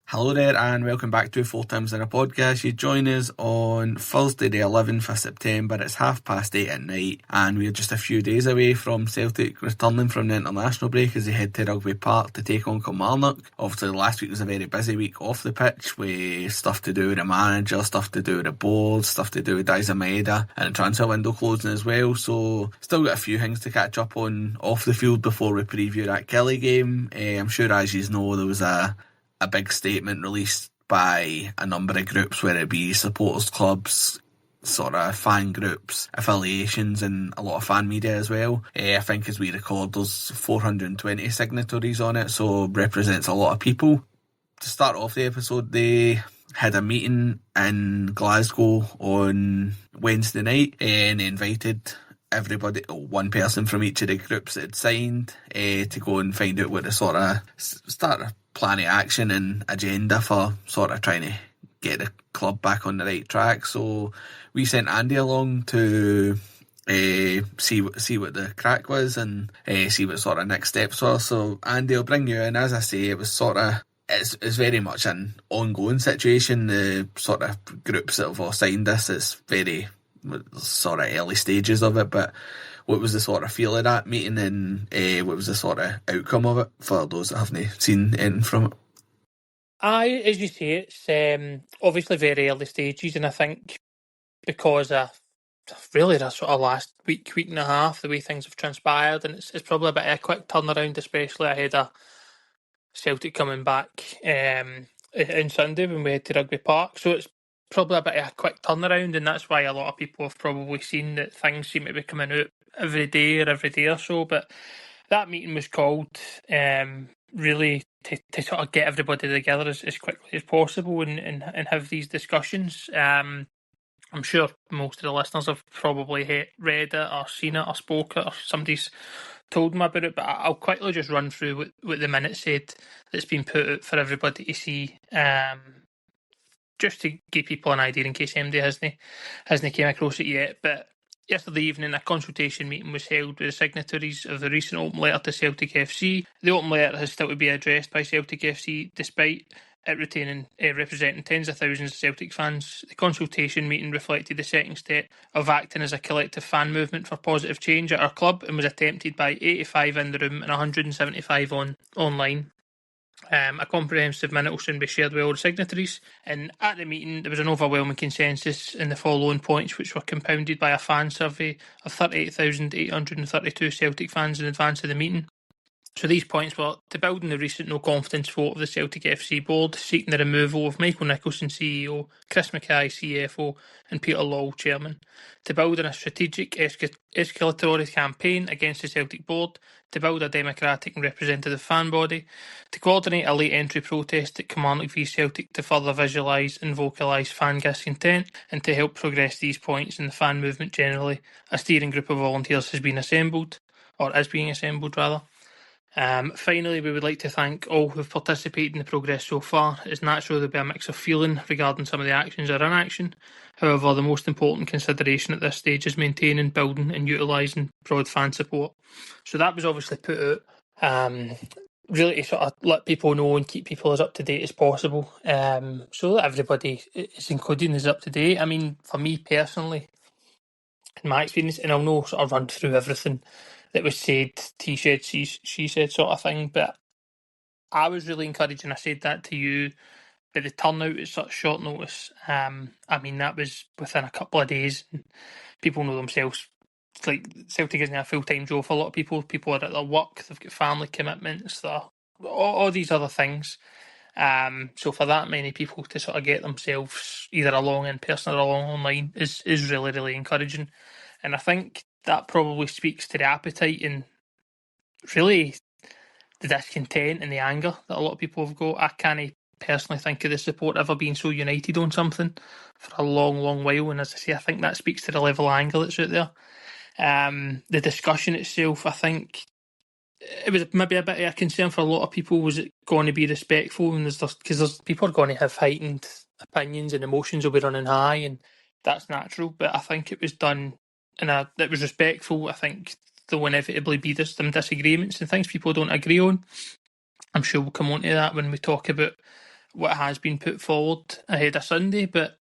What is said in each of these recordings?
Hello there and welcome back to 4 Times in a Podcast. You join us on Thursday the 11th of September. It's 8:30 at night and we're just a few days away from Celtic returning from the international break as they head to Rugby Park to take on Kilmarnock. Obviously last week was a very busy week off the pitch with stuff to do with the manager, stuff to do with the board, stuff to do with Daisa Maeda and the transfer window closing as well. So still got a few things to catch up on off the field before we preview that Killie game. I'm sure as you know there was a big statement released by a number of groups, whether it be supporters clubs, sort of fan groups, affiliations and a lot of fan media as well. I think as we record there's 420 signatories on it, so represents a lot of people. To start off the episode, they had a meeting in Glasgow on Wednesday night and they invited everybody, one person from each of the groups that had signed, to go and find out what the sort of start a plan of action and agenda for sort of trying to get the club back on the right track. So we sent Andy along to see what the crack was and see what sort of next steps were. So Andy, I'll bring you in. As I say, it was sort of it's very much an ongoing situation. The sort of groups that have all signed this, it's very sort of early stages of it, but what was the sort of feel of that meeting and what was the sort of outcome of it for those that haven't seen anything from it? As you say, it's obviously very early stages, and I think because of really the sort of last week and a half, the way things have transpired, and it's probably a bit of a quick turnaround, especially ahead of Celtic coming back in Sunday when we head to Rugby Park. So it's probably a bit of a quick turnaround, and that's why a lot of people have probably seen that things seem to be coming out every day or so. But that meeting was called really to sort of get everybody together as quickly as possible and have these discussions. I'm sure most of the listeners have probably read it or seen it or spoke it or somebody's told them about it, but I'll quickly just run through what the minute said that's been put out for everybody to see, just to give people an idea in case anybody hasn't came across it yet. But yesterday evening, a consultation meeting was held with the signatories of the recent open letter to Celtic FC. The open letter has still to be addressed by Celtic FC, despite it representing tens of thousands of Celtic fans. The consultation meeting reflected the second step of acting as a collective fan movement for positive change at our club and was attempted by 85 in the room and 175 online. A comprehensive minute will soon be shared with all the signatories, and at the meeting there was an overwhelming consensus in the following points, which were compounded by a fan survey of 38,832 Celtic fans in advance of the meeting. So these points were to build on the recent no confidence vote of the Celtic FC board, seeking the removal of Michael Nicholson, CEO, Chris Mackay, CFO and Peter Law, chairman, to build on a strategic escalatory campaign against the Celtic board, to build a democratic and representative fan body, to coordinate a late entry protest at Kilmarnock v Celtic to further visualise and vocalise fan discontent, and to help progress these points in the fan movement generally. A steering group of volunteers has been assembled, or is being assembled rather. Finally, we would like to thank all who have participated in the progress so far. It's natural there'll be a mix of feeling regarding some of the actions or inaction. However, the most important consideration at this stage is maintaining, building and utilising broad fan support. So that was obviously put out really to sort of let people know and keep people as up to date as possible, so that everybody is included and is up to date. I mean, for me personally, in my experience, and I'll not sort of run through everything that was said, he said, she said sort of thing, but I was really encouraged, and I said that to you, but the turnout at such short notice, I mean, that was within a couple of days. People know themselves, like Celtic isn't a full-time job for a lot of people. People are at their work, they've got family commitments, all these other things. So for that many people to sort of get themselves either along in person or along online is really, really encouraging. And I think that probably speaks to the appetite and really the discontent and the anger that a lot of people have got. I can't personally think of the support ever being so united on something for a long, long while. And as I say, I think that speaks to the level of anger that's out there. The discussion itself, I think, it was maybe a bit of a concern for a lot of people. Was it going to be respectful? And because people are going to have heightened opinions and emotions will be running high, and that's natural. But I think it was done it was respectful. I think there will inevitably be some disagreements and things people don't agree on. I'm sure we'll come on to that when we talk about what has been put forward ahead of Sunday. But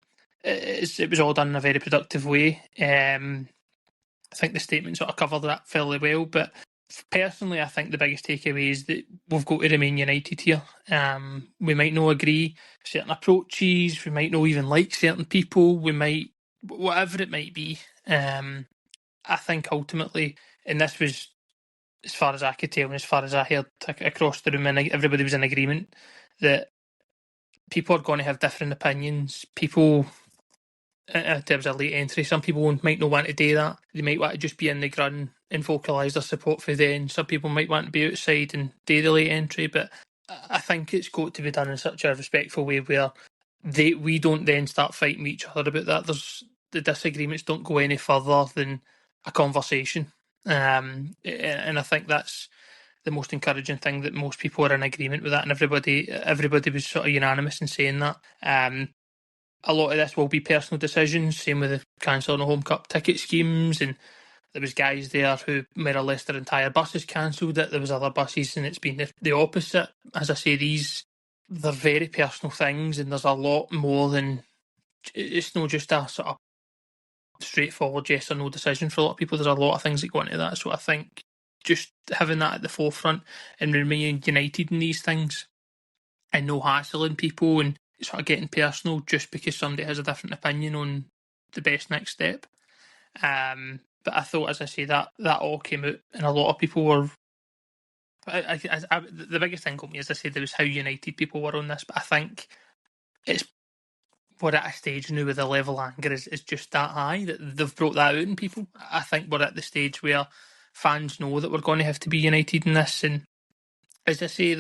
it was all done in a very productive way. I think the statement sort of covered that fairly well. But personally, I think the biggest takeaway is that we've got to remain united here. We might not agree with certain approaches, we might not even like certain people, we might, whatever it might be. I think ultimately, and this was as far as I could tell and as far as I heard across the room, and everybody was in agreement that people are going to have different opinions. People, in terms of late entry, some people might not want to do that. They might want to just be in the ground and vocalise their support for then. Some people might want to be outside and do the late entry, but I think it's got to be done in such a respectful way where we don't then start fighting with each other about that. The disagreements don't go any further than a conversation, and I think that's the most encouraging thing, that most people are in agreement with that, and everybody was sort of unanimous in saying that. A lot of this will be personal decisions, same with the cancelling the home cup ticket schemes, and there was guys there who more or less their entire buses cancelled it. There was other buses and it's been the opposite. As I say, they're very personal things, and there's a lot more than, it's not just a sort of straightforward yes or no decision for a lot of people. There's a lot of things that go into that. So I think just having that at the forefront and remaining united in these things and no hassling people and sort of getting personal just because somebody has a different opinion on the best next step. But I thought, as I say, that all came out, and a lot of people were. The biggest thing got me, as I said, there was how united people were on this. But I think we're at a stage now where the level of anger is just that high that they've brought that out in people. I think we're at the stage where fans know that we're going to have to be united in this, and as I say,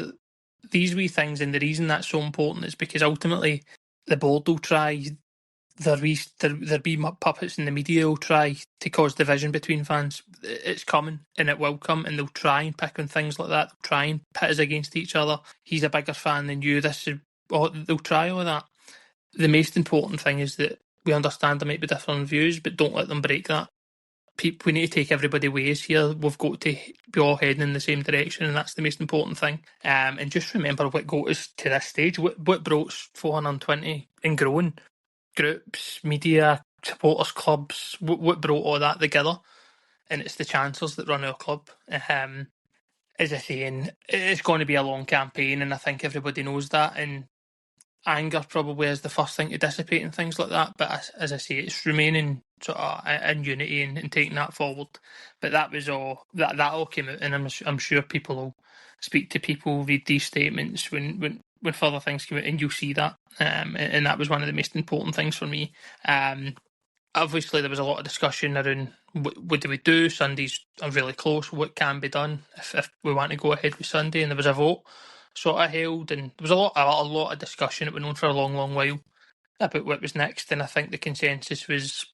these wee things, and the reason that's so important is because ultimately the board will try, there'll be puppets in the media will try to cause division between fans. It's coming, and it will come, and they'll try and pick on things like that. They'll try and pit us against each other. He's a bigger fan than you. They'll try all of that. The most important thing is that we understand there might be different views, but don't let them break that. We need to take everybody ways here. We've got to be all heading in the same direction, and that's the most important thing. And just remember what got us to this stage, what brought us 420 and growing. Groups, media, supporters clubs, what brought all that together, and it's the chancellors that run our club. As I say, and it's going to be a long campaign, and I think everybody knows that, and anger probably is the first thing to dissipate and things like that, but as I say, it's remaining sort of in unity and taking that forward. But that was all that all came out, and I'm sure people will speak to people, read these statements when further things come out, and you'll see that, and that was one of the most important things for me. Obviously, there was a lot of discussion around what do we do. Sundays are really close. What can be done if we want to go ahead with Sunday? And there was a vote sort of held, and there was a lot of discussion that went on for a long, long while about what was next. And I think the consensus was,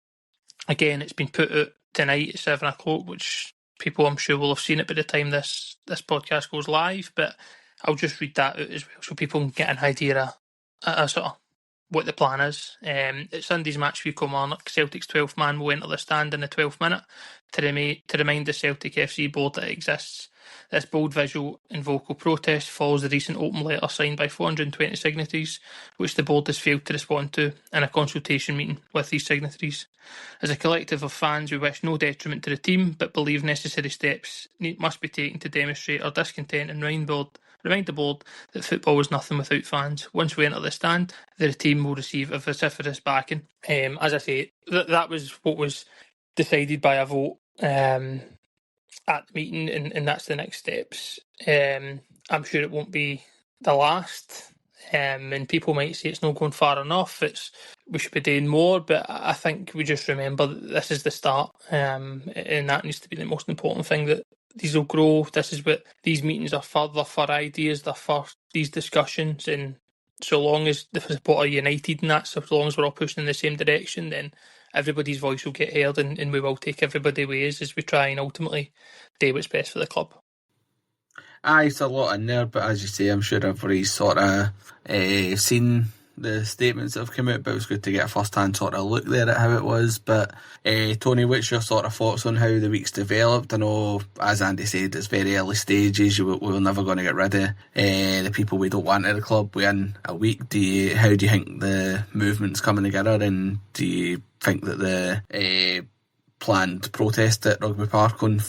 again, it's been put out tonight at 7:00, which people I'm sure will have seen it by the time this podcast goes live. But I'll just read that out as well, so people can get an idea of sort of what the plan is. At Sunday's match for Kilmarnock, Celtic's 12th man will enter the stand in the 12th minute to remind the Celtic FC board that it exists. This bold visual and vocal protest follows the recent open letter signed by 420 signatories, which the board has failed to respond to in a consultation meeting with these signatories. As a collective of fans, we wish no detriment to the team, but believe necessary steps must be taken to demonstrate our discontent and remind the board that football is nothing without fans. Once we enter the stand, the team will receive a vociferous backing. As I say, that was what was decided by a vote at the meeting, and that's the next steps. I'm sure it won't be the last, and people might say it's not going far enough. We should be doing more, but I think we just remember that this is the start, and that needs to be the most important thing, that these will grow. This is what these meetings are for. They're for ideas. They're for these discussions, and so long as the support are united in that, so long as we're all pushing in the same direction, then everybody's voice will get heard, and we will take everybody ways as we try and ultimately do what's best for the club. Aye, it's a lot in there, but as you say, I'm sure everybody's sort of seen the statements that have come out, but it was good to get a first-hand sort of look there at how it was. But Tony, what's your sort of thoughts on how the week's developed? I know, as Andy said, it's very early stages. We're never going to get rid of the people we don't want at the club within a week. How do you think the movement's coming together, and do you think that the planned protest at Rugby Park on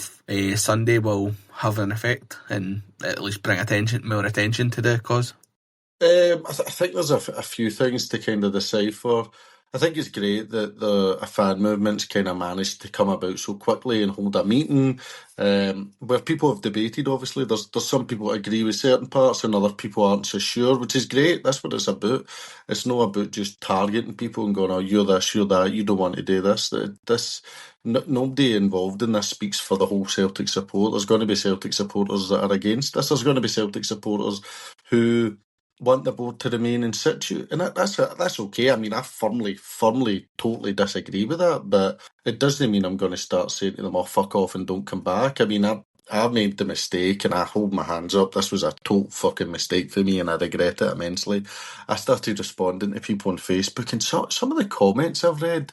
Sunday will have an effect and at least bring more attention to the cause? I think there's a few things to kind of decide for. I think it's great that a fan movement's kind of managed to come about so quickly and hold a meeting where people have debated. Obviously, there's some people that agree with certain parts and other people aren't so sure, which is great. That's what it's about. It's not about just targeting people and going, "Oh, you're this, you're that. You don't want to do this." Nobody involved in this speaks for the whole Celtic support. There's going to be Celtic supporters that are against this. There's going to be Celtic supporters who want the board to remain in situ, and that's okay. I mean, I firmly, totally disagree with that, but it doesn't mean I'm going to start saying to them, "Oh, fuck off and don't come back." I mean, I made the mistake, and I hold my hands up. This was a total fucking mistake for me, and I regret it immensely. I started responding to people on Facebook, and some of the comments I've read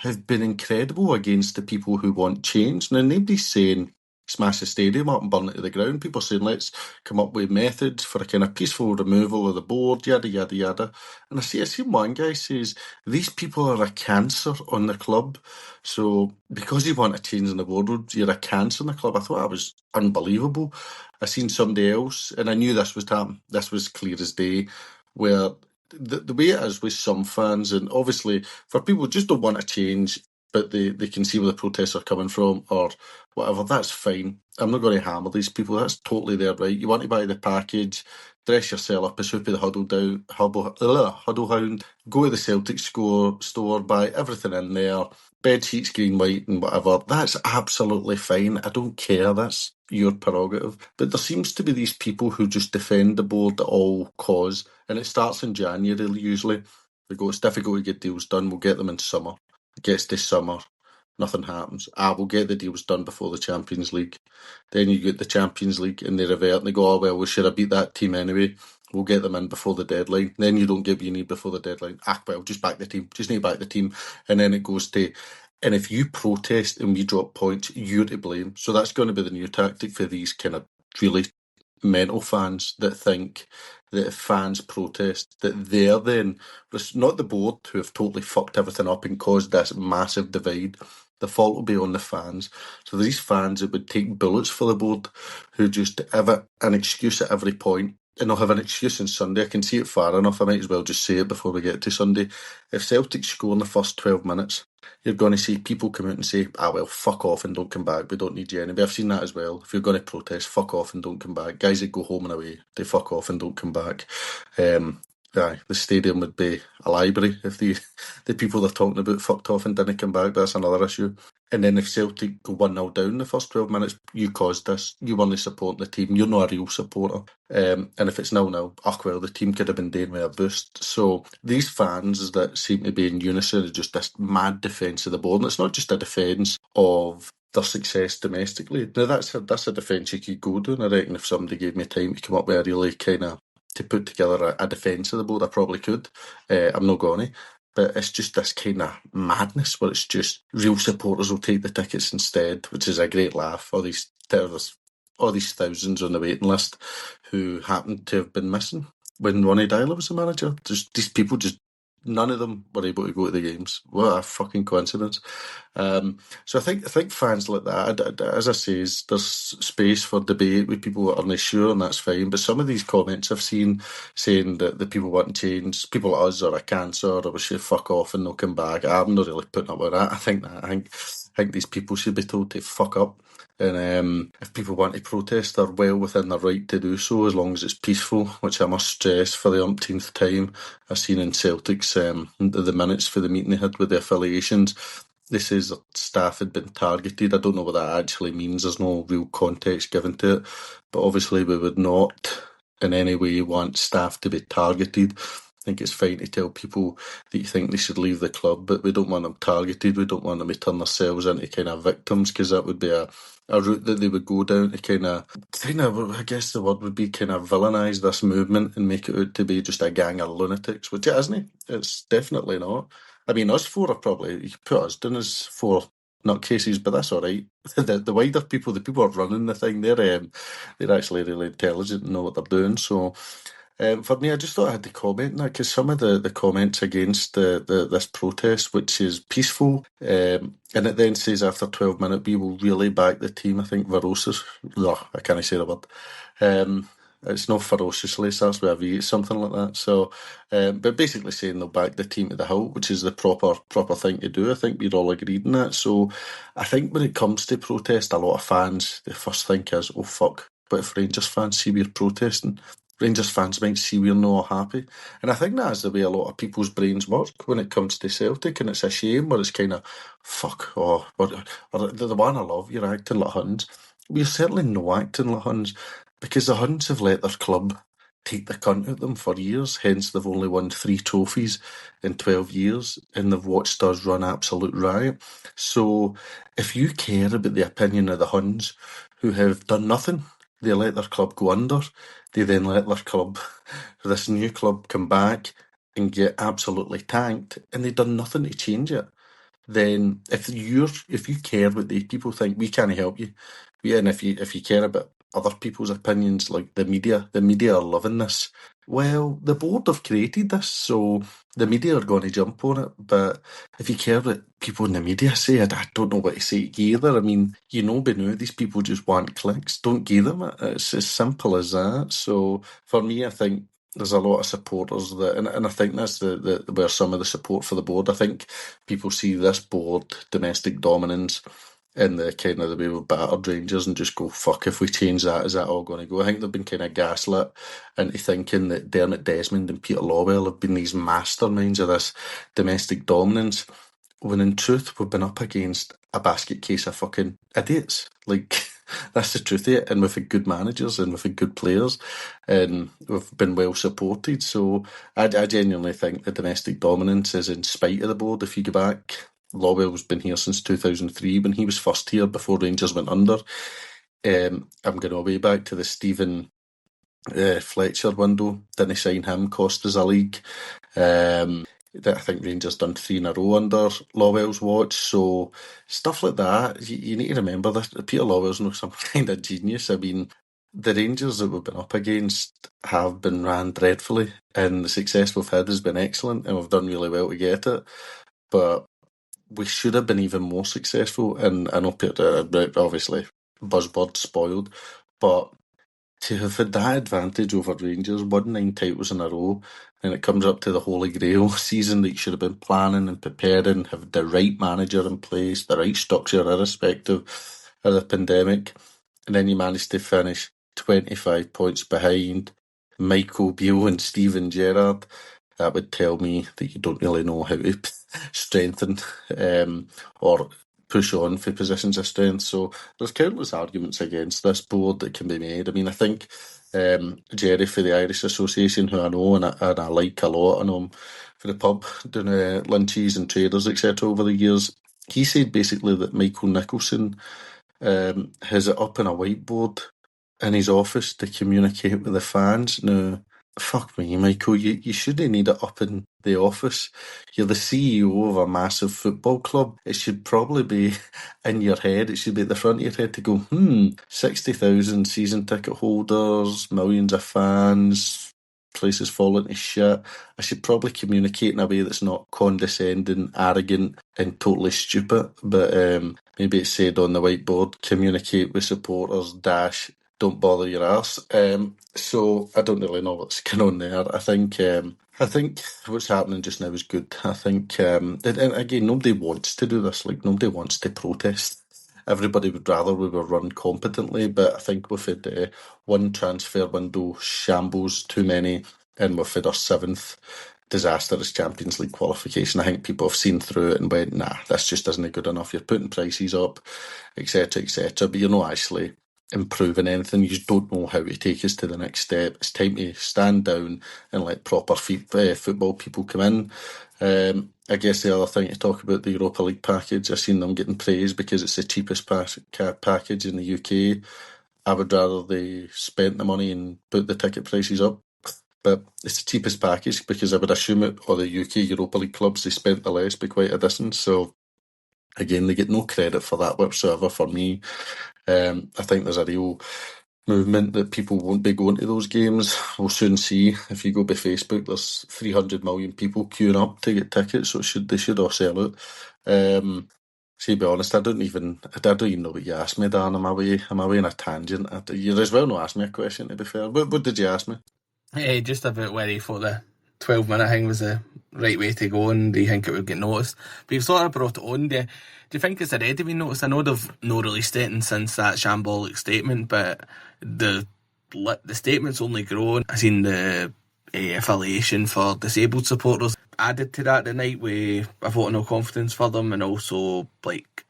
have been incredible against the people who want change. Now, nobody's saying smash the stadium up and burn it to the ground. People are saying, let's come up with methods for a kind of peaceful removal of the board, yada, yada, yada. And I seen one guy says, these people are a cancer on the club. So because you want a change in the board, you're a cancer in the club. I thought that was unbelievable. I seen somebody else, and I knew this was happening. This was clear as day, where the way it is with some fans, and obviously for people who just don't want to change, but they can see where the protests are coming from or whatever, that's fine. I'm not going to hammer these people. That's totally their right. You want to buy the package, dress yourself up as Whoopi the Huddle Hound, go to the Celtic store, buy everything in there, bed sheets, green, white and whatever. That's absolutely fine. I don't care. That's your prerogative. But there seems to be these people who just defend the board at all cause, and it starts in January usually. They go, it's difficult to get deals done, we'll get them in summer. It gets to summer, nothing happens. We'll get the deals done before the Champions League. Then you get the Champions League and they revert and they go, oh, well, we should have beat that team anyway. We'll get them in before the deadline. Then you don't get what you need before the deadline. Well, just back the team. Just need to back the team. And then it goes to, and if you protest and we drop points, you're to blame. So that's going to be the new tactic for these kind of really mental fans that think that if fans protest, that they're then, not the board who have totally fucked everything up and caused this massive divide. The fault will be on the fans. So these fans that would take bullets for the board, who just have an excuse at every point, and they'll have an excuse on Sunday. I can see it far enough. I might as well just say it before we get to Sunday. If Celtic score in the first 12 minutes, you're going to see people come out and say, well, fuck off and don't come back. We don't need you anyway. I've seen that as well. If you're going to protest, fuck off and don't come back. Guys that go home and away, they fuck off and don't come back. The stadium would be a library if the people they're talking about fucked off and didn't come back. That's another issue. And then if Celtic go 1-0 down the first 12 minutes, you caused this. You weren't supporting the team. You're not a real supporter. And if it's 0-0, well, the team could have been doing with a boost. So these fans that seem to be in unison are just this mad defence of the board. And it's not just a defence of their success domestically. Now, that's a defence you could go down. I reckon if somebody gave me time to come up with a really kind of, to put together a defence of the board, I probably could. I'm not going to. But it's just this kind of madness where it's just real supporters will take the tickets instead, which is a great laugh. All these thousands on the waiting list who happen to have been missing when Ronnie Dyler was the manager. Just these people, just none of them were able to go to the games. What a fucking coincidence. So I think fans like that, as I say, there's space for debate with people that aren't sure, and that's fine. But some of these comments I've seen saying that the people want to change, people like us are a cancer, or we should fuck off and they'll come back. I'm not really putting up with that. I think these people should be told to fuck up. And if people want to protest, they're well within their right to do so, as long as it's peaceful, which I must stress for the umpteenth time. I've seen in Celtic's the minutes for the meeting they had with the affiliations. They says that staff had been targeted. I don't know what that actually means. There's no real context given to it. But obviously we would not in any way want staff to be targeted. think it's fine to tell people that you think they should leave the club, but we don't want them targeted. We don't want them to turn themselves into kind of victims, because that would be a route that they would go down to kind of, I guess the word would be kind of villainise this movement and make it out to be just a gang of lunatics, which it isn't. It's definitely not. I mean, us four are probably, you could put us down as four nutcases, but that's all right. The wider people, the people who are running the thing, they're actually really intelligent and know what they're doing. So for me, I just thought I had to comment on that, because some of the comments against this protest, which is peaceful, and it then says after 12 minutes, we will really back the team. I think ferocious. No, I can't say the word. It's not ferociously, starts with a V, it's something like that. So, but basically saying they'll back the team to the hilt, which is the proper thing to do. I think we're all agreed on that. So, I think when it comes to protest, a lot of fans, the first thing is, oh fuck, what if Rangers fans see we're protesting? Rangers fans might see we're not happy. And I think that is the way a lot of people's brains work when it comes to Celtic, and it's a shame where it's kind of, fuck, or the one I love, you're acting like Huns. We're certainly not acting like Huns, because the Huns have let their club take the cunt out of them for years, hence they've only won 3 trophies in 12 years, and they've watched us run absolute riot. So if you care about the opinion of the Huns, who have done nothing, they let their club go under, they then let their club, this new club, come back and get absolutely tanked, and they've done nothing to change it. Then if you care what the people think, we can't help you. And if you care about other people's opinions, like the media are loving this. Well, the board have created this, so the media are going to jump on it. But if you care what people in the media say, I don't know what to say either. I mean, by now, these people just want clicks. Don't give them it. It's as simple as that. So for me, I think there's a lot of supporters that, and I think that's the where some of the support for the board. I think people see this board, domestic dominance, in the kind of the way we've battered Rangers, and just go, fuck, if we change that, is that all going to go? I think they've been kind of gaslit into thinking that Dermot Desmond and Peter Lawwell have been these masterminds of this domestic dominance, when in truth we've been up against a basket case of fucking idiots. Like, that's the truth of it. And we've had good managers and we've had good players and we've been well supported. So I genuinely think the domestic dominance is in spite of the board. If you go back, Lawwell's been here since 2003 when he was first here before Rangers went under. I'm going all the way back to the Stephen Fletcher window. Didn't sign him, cost us a league. I think Rangers done 3 in a row under Lawwell's watch. So stuff like that, you need to remember that Peter Lawwell's not some kind of genius. I mean, the Rangers that we've been up against have been ran dreadfully, and the success we've had has been excellent, and we've done really well to get it. But we should have been even more successful, and I know Peter, obviously, buzzword spoiled, but to have had that advantage over Rangers, won 9 titles in a row, and it comes up to the Holy Grail season that you should have been planning and preparing, have the right manager in place, the right structure, irrespective of the pandemic, and then you manage to finish 25 points behind Michael Beale and Steven Gerrard. That would tell me that you don't really know how to strengthen or push on for positions of strength. So there's countless arguments against this board that can be made. I mean, I think Jerry for the Irish Association, who I know and I like a lot, I know him for the pub, doing lunches and traders, etc. over the years, he said basically that Michael Nicholson has it up on a whiteboard in his office to communicate with the fans. Now, fuck me, Michael, you shouldn't need it up in the office. You're the CEO of a massive football club. It should probably be in your head. It should be at the front of your head to go, 60,000 season ticket holders, millions of fans, places falling to shit. I should probably communicate in a way that's not condescending, arrogant, and totally stupid. But maybe it's said on the whiteboard, communicate with supporters, don't bother your ass. So I don't really know what's going on there. I think what's happening just now is good. I think, and again, nobody wants to do this. Like, nobody wants to protest. Everybody would rather we were run competently, but I think we've had one transfer window shambles too many, and we've had our 7th disastrous Champions League qualification. I think people have seen through it and went, nah, this just isn't good enough. You're putting prices up, etc., etc. But you're not actually improving anything. You just don't know how to take us to the next step. It's time to stand down and let proper football people come in. I guess the other thing to talk about, the Europa League package, I've seen them getting praised because it's the cheapest package in the UK. I would rather they spent the money and put the ticket prices up. But it's the cheapest package because I would assume it, or the UK Europa League clubs, they spent the less by quite a distance. So again, they get no credit for that whatsoever for me. I think there's a real movement that people won't be going to those games. We'll soon see. If you go by Facebook, there's 300 million people queuing up to get tickets, so they should all sell out. To be honest, I don't even know what you asked me, Dan. Am I away on a tangent? You as well not asked me a question, to be fair. What did you ask me? Hey, just about whether you thought the 12-minute thing was the right way to go, and do you think it would get noticed? But you've sort of brought it on. Do you think it's already been noticed? I know they've no released anything since that shambolic statement, but the statement's only grown. I've seen the affiliation for disabled supporters added to that tonight with a vote of no confidence for them, and also,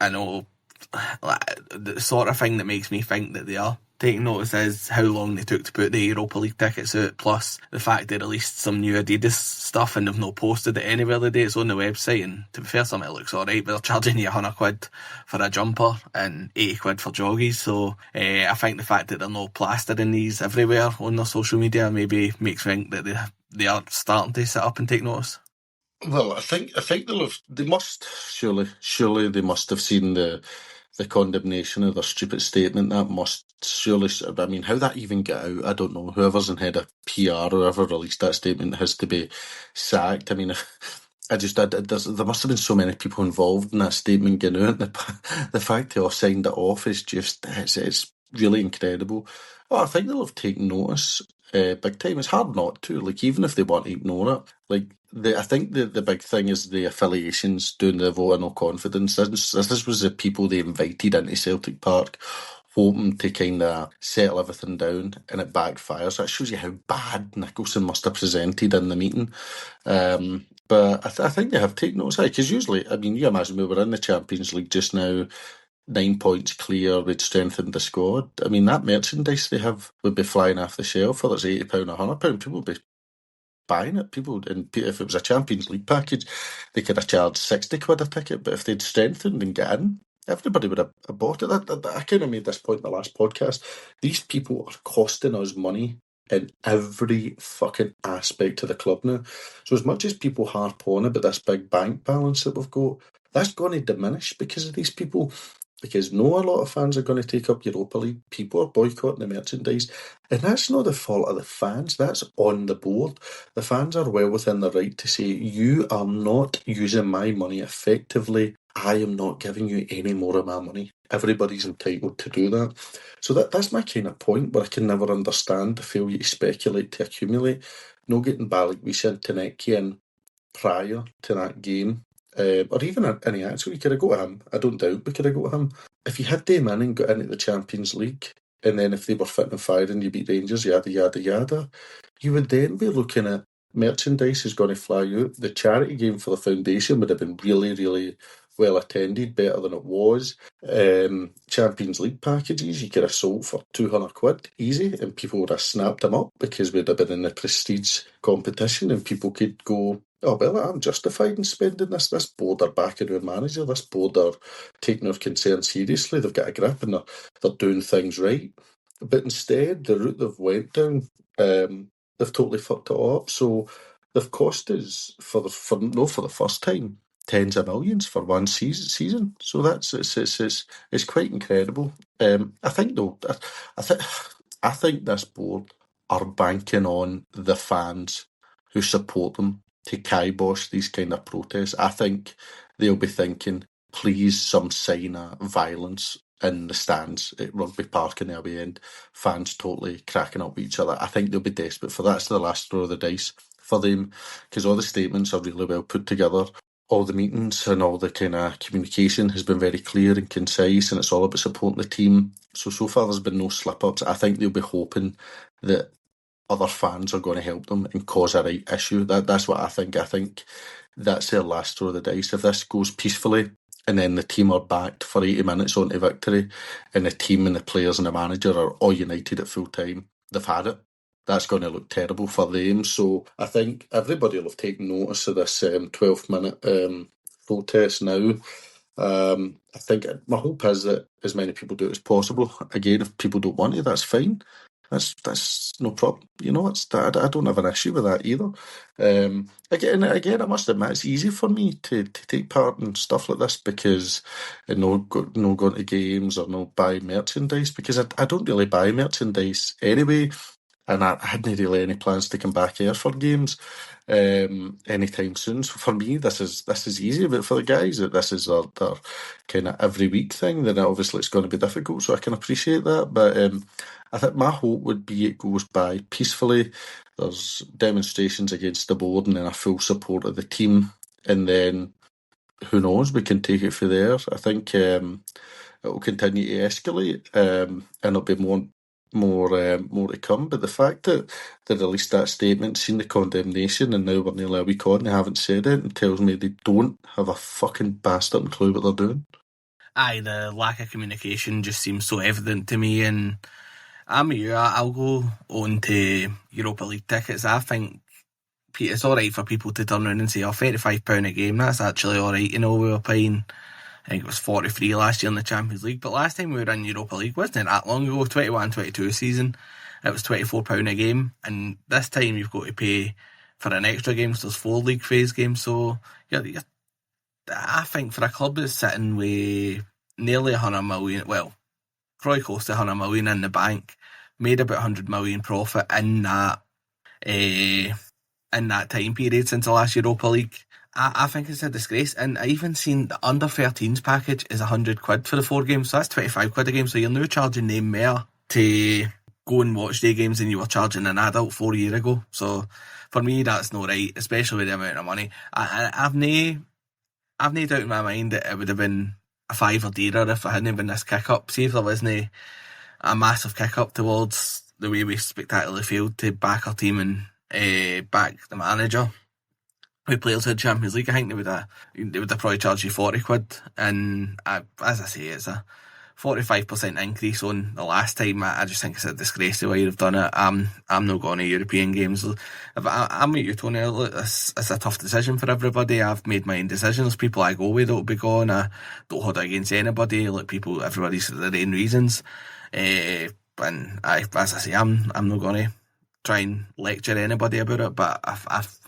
I know, the sort of thing that makes me think that they are taking notice is how long they took to put the Europa League tickets out, plus the fact they released some new Adidas stuff and they've not posted it anywhere today. It's on the website, and to be fair, some of it looks alright, but they're charging you £100 for a jumper and £80 for joggies. So I think the fact that they're not plastering these everywhere on their social media maybe makes me think that they are starting to sit up and take notice. Well, I think they must surely they must have seen the condemnation of their stupid statement. That must surely, I mean, how that even get out, I don't know. Whoever's in head of PR or whoever released that statement has to be sacked. I mean, there must have been so many people involved in that statement getting out. The fact they all signed it off is just, it's really incredible. Oh, I think they'll have taken notice big time. It's hard not to, like, even if they want to ignore it. Like, I think the big thing is the affiliations doing the vote of no confidence. This was the people they invited into Celtic Park, hoping to kind of settle everything down, and it backfires. That shows you how bad Nicholson must have presented in the meeting. But I think they have taken notice, because usually, I mean, you imagine we were in the Champions League just now, 9 points clear, we'd strengthened the squad. I mean, that merchandise they have would be flying off the shelf, whether it's £80 or £100, people would be buying it. And if it was a Champions League package, they could have charged £60 a ticket, but if they'd strengthened and get in, everybody would have bought it. I kind of made this point in the last podcast. These people are costing us money in every fucking aspect of the club now. So as much as people harp on about this big bank balance that we've got, that's going to diminish because of these people. Because a lot of fans are going to take up Europa League. People are boycotting the merchandise. And that's not the fault of the fans. That's on the board. The fans are well within the right to say, you are not using my money effectively. I am not giving you any more of my money. Everybody's entitled to do that. So that's my kind of point, where I can never understand the failure to speculate, to accumulate. No getting Balak, we sent Taneki in prior to that game. Or even any actual, we could have got him. I don't doubt we could have got him. If you had them in and got into the Champions League, and then if they were fit and firing, you beat Rangers, yada, yada, yada, you would then be looking at merchandise is going to fly out. The charity game for the foundation would have been really, really well attended, better than it was. Champions League packages you could have sold for £200 easy, and people would have snapped them up because we'd have been in the prestige competition, and people could go, oh, well, I'm justified in spending this. This board are backing our manager. This board are taking our concerns seriously. They've got a grip and they're doing things right. But instead, the route they've went down, they've totally fucked it up. So they've cost us, for the first time, tens of millions for one season. So it's quite incredible. I think though, I think this board are banking on the fans who support them to kibosh these kind of protests. I think they'll be thinking, please, some sign of violence in the stands at Rugby Park in the away end. Fans totally cracking up with each other. I think they'll be desperate for that. It's the last throw of the dice for them, because all the statements are really well put together. All the meetings and all the kind of communication has been very clear and concise, and it's all about supporting the team. So far there's been no slip-ups. I think they'll be hoping that other fans are going to help them and cause a right issue. That's what I think. I think that's their last throw of the dice. If this goes peacefully and then the team are backed for 80 minutes onto victory, and the team and the players and the manager are all united at full time, they've had it. That's going to look terrible for them. So I think everybody will have taken notice of this 12-minute protest now. I think my hope is that as many people do it as possible. Again, if people don't want to, that's fine. That's no problem. I don't have an issue with that either. Again, I must admit it's easy for me to take part in stuff like this because no going to games or no buy merchandise, because I don't really buy merchandise anyway, and I hadn't really any plans to come back here for games anytime soon. So for me, this is easy, but for the guys that this is their kind of every week thing, then obviously it's going to be difficult. So I can appreciate that, but I think my hope would be it goes by peacefully. There's demonstrations against the board and then a full support of the team, and then who knows, we can take it from there. I think it will continue to escalate, and there'll be more to come. But the fact that they released that statement, seen the condemnation, and now we're nearly a week on, they haven't said it, and tells me they don't have a fucking bastard clue what they're doing. Aye, the lack of communication just seems so evident to me, and I'm with you. I'll go on to Europa League tickets. I think it's alright for people to turn around and say, £35 a game, that's actually alright. We were paying, I think it was 43 last year in the Champions League, but last time we were in Europa League wasn't it that long ago, 21-22 season, it was £24 a game, and this time you've got to pay for an extra game, so there's 4 league phase games, so I think for a club that's sitting with nearly 100 million, well, probably close to 100 million in the bank, made about 100 million profit in that time period since the last Europa League, I think it's a disgrace. And I even seen the under 13s package is £100 for the 4 games, so that's £25 a game. So you're now charging them more to go and watch day games than you were charging an adult 4 years ago. So for me, that's not right, especially with the amount of money. I've no doubt in my mind that it would have been a fiver dearer if it hadn't been this kick up. See if there wasn't a massive kick up towards the way we spectacularly failed to back our team and back the manager who players had Champions League. I think they would have probably charged you £40, and as I say, it's a 45% increase on the last time. I just think it's a disgrace the way you've done it. I'm not going to European games. I'm with you, Tony. Look, it's a tough decision for everybody. I've made my own decisions. People I go with don't be gone. I don't hold it against anybody. Look, everybody's for their own reasons. And as I say, I'm not going to try and lecture anybody about it, but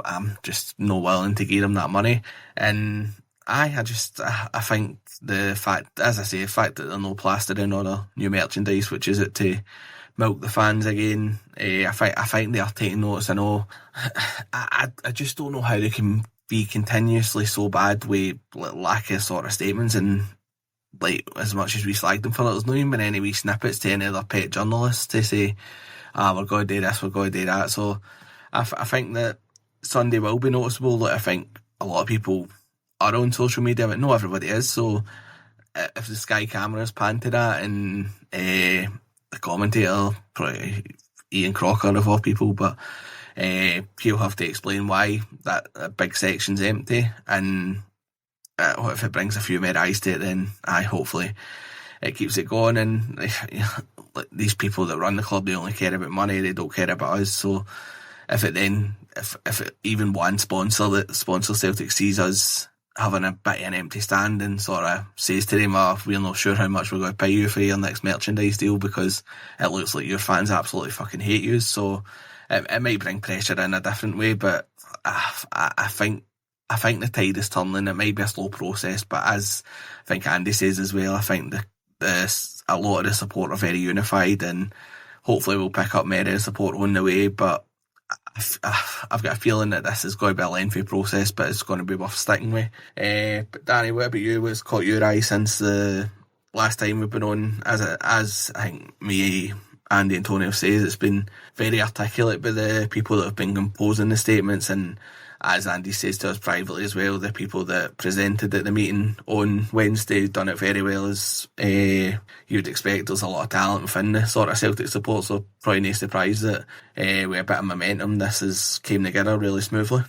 I'm just not willing to give them that money. And I think the fact that they're no plastering or the new merchandise, which is it to milk the fans again, I think they are taking notice. I know, I just don't know how they can be continuously so bad with lack of sort of statements, and like as much as we slag them for it, there's not even been any wee snippets to any other pet journalists to say, we're going to do this, we're going to do that. So I think that Sunday will be noticeable. Like, I think a lot of people are on social media, but not everybody is. So if the Sky cameras pan to that, and the commentator, probably Ian Crocker of all people, but he'll have to explain why that big section's empty, and if it brings a few more eyes to it, then hopefully it keeps it going. And these people that run the club, they only care about money, they don't care about us. So if even one sponsor that sponsors Celtic sees us having a bit of an empty stand and sort of says to them, we're not sure how much we're going to pay you for your next merchandise deal because it looks like your fans absolutely fucking hate you. So it might bring pressure in a different way, but I think the tide is turning. It might be a slow process, but as I think Andy says as well, I think a lot of the support are very unified, and hopefully we'll pick up more of the support on the way. But I've got a feeling that this is going to be a lengthy process, but it's going to be worth sticking with. But Danny, what about you? What's caught your eye since the last time we've been on? As I think me, Andy and Tony have said, it's been very articulate by the people that have been composing the statements, and as Andy says to us privately as well, the people that presented at the meeting on Wednesday done it very well, as you'd expect. There's a lot of talent within the sort of Celtic support, so probably no surprise that with a bit of momentum this came together really smoothly.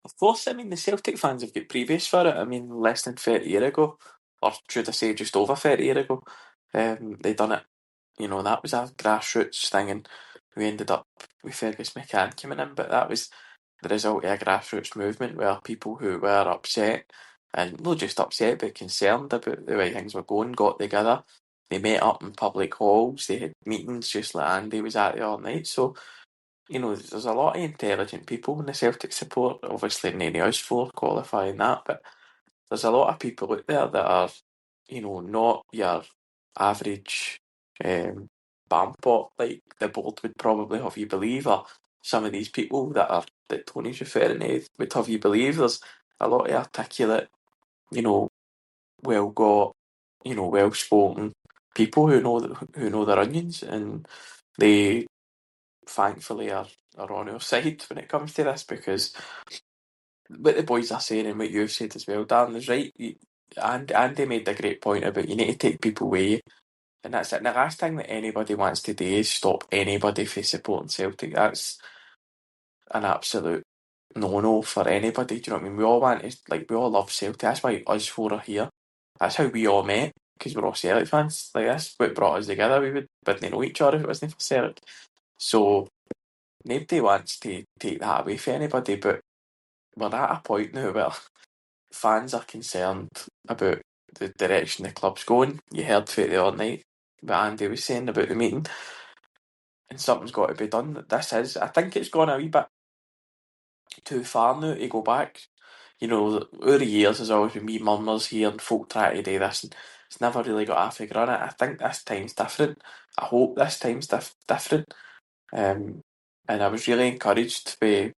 Of course, I mean, the Celtic fans have got previous for it. I mean, less than 30 years ago, or should I say just over 30 years ago, they done it. That was a grassroots thing, and we ended up with Fergus McCann coming in, but that was the result of a grassroots movement where people who were upset, and not just upset, but concerned about the way things were going, got together. They met up in public halls, they had meetings just like Andy was at the other night. So, there's a lot of intelligent people in the Celtic support. Obviously, none of us four qualifying that, but there's a lot of people out there that are, not your average bampot like the board would probably have you believe, or some of these people that Tony's referring to would have you believe. There's a lot of articulate, well got, well spoken people who know their onions, and they thankfully are on our side when it comes to this, because what the boys are saying and what you've said as well, Darren, is right. Andy made a great point about you need to take people away, and that's it. And the last thing that anybody wants to do is stop anybody from supporting Celtic. That's an absolute no-no for anybody. Do you know what I mean? We all want to, we all love Celtic. That's why us four are here. That's how we all met, because we're all Celtic fans. That's what brought us together. We wouldn't know each other if it wasn't for Celtic. So nobody wants to take that away from anybody, but we're at a point now where fans are concerned about the direction the club's going. You heard for the other night what Andy was saying about the meeting, and something's got to be done. I think it's gone a wee bit too far now to go back. Over the years there's always been wee murmurs here and folk trying to do this, and it's never really got a figure on it. I think this time's different. I hope this time's different. And I was really encouraged by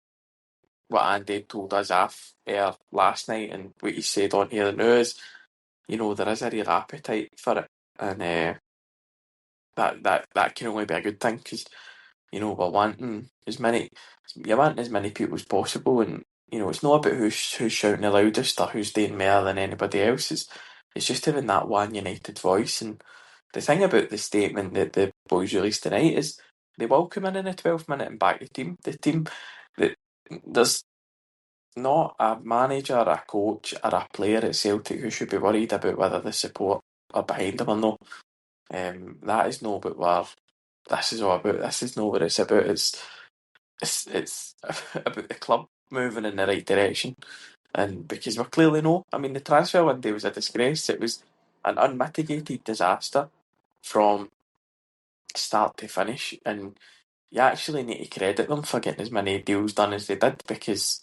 what Andy told us off air last night, and what he said on here now is, there is a real appetite for it, and that can only be a good thing, because we're wanting you want as many people as possible, and it's not about who's shouting the loudest or who's doing more than anybody else. It's just having that one united voice. And the thing about the statement that the boys released tonight is they will come in the 12th minute and back the team. That there's not a manager, a coach, or a player at Celtic who should be worried about whether the support are behind them or not. That is not about what this is all about. This is not what it's about. It's about the club moving in the right direction, and because we're clearly no. I mean, the transfer window was a disgrace. It was an unmitigated disaster from start to finish, and you actually need to credit them for getting as many deals done as they did, because